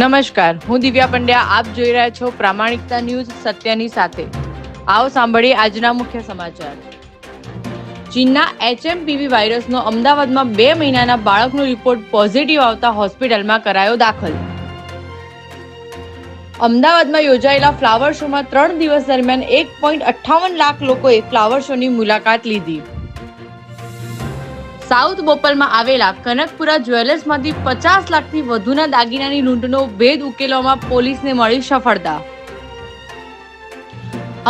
નમસ્કાર, હું દિવ્યા પંડ્યા. આપ જોઈ રહ્યા છો પ્રામાણિકતા ન્યૂઝ સત્યની સાથે. આવો સાંભળીએ આજના મુખ્ય સમાચાર. ચીનના HMPV વાયરસનો અમદાવાદમાં 2 મહિનાના બાળકનો રિપોર્ટ પોઝિટિવ આવતા હોસ્પિટલમાં કરાયો દાખલ. અમદાવાદમાં યોજાયેલા ફ્લાવર શોમાં 3 દિવસ દરમિયાન 1.58 લાખ લોકોએ ફ્લાવર શોની મુલાકાત લીધી. સાઉથ બોપલમાં આવેલા કનકપુરા જ્વેલર્સમાંથી 50 લાખથી વધુના દાગીનાની લૂંટનો ભેદ ઉકેલવામાં પોલીસને મળી સફળતા.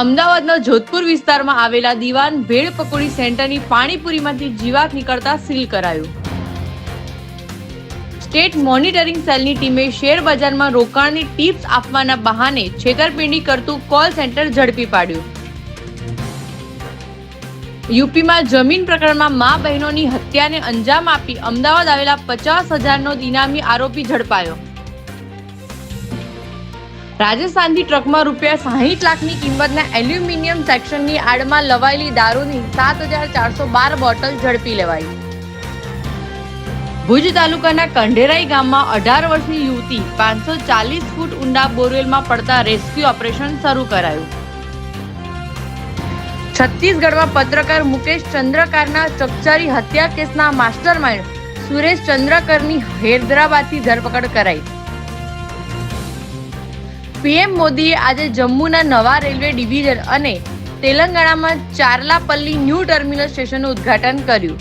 અમદાવાદના જોધપુર વિસ્તારમાં આવેલા દીવાન ભેળ પકોડી સેન્ટરની પાણીપુરીમાંથી જીવાત નીકળતા સીલ કરાયું. સ્ટેટ મોનિટરિંગ સેલની ટીમે શેર બજારમાં રોકાણની ટિપ્સ આપવાના બહાને છેતરપિંડી કરતું કોલ સેન્ટર ઝડપી પાડ્યું. યુપીમાં જમીન પ્રકરણમાં મા બહેનોની હત્યાને અંજામ આપી અમદાવાદ આવેલા 50,000નો ઇનામી આરોપી ઝડપાયો. રાજસ્થાનથી ટ્રકમાં ₹60 લાખની કિંમતના એલ્યુમિનિયમ સેક્શનની આડમાં લવાયેલી દારૂની 7,412 બોટલ ઝડપી લેવાઈ. ભુજ તાલુકાના કંઢેરાઈ ગામમાં 18 વર્ષની યુવતી 540 ફૂટ ઊંડા બોરવેલમાં પડતા રેસ્ક્યુ ઓપરેશન શરૂ કરાયું. છત્તીસગઢમાં પત્રકાર મુકેશ ચંદ્રકારના ચકચારી હત્યા કેસના માસ્ટરમાઇન્ડ સુરેશ ચંદ્રકરની હૈદરાબાદથી ધરપકડ કરાઈ. પીએમ મોદીએ આજે જમ્મુના નવા રેલવે ડિવિઝન અને તેલંગાણામાં ચારલાપલ્લી ન્યૂ ટર્મિનલ સ્ટેશનનું ઉદ્ઘાટન કર્યું.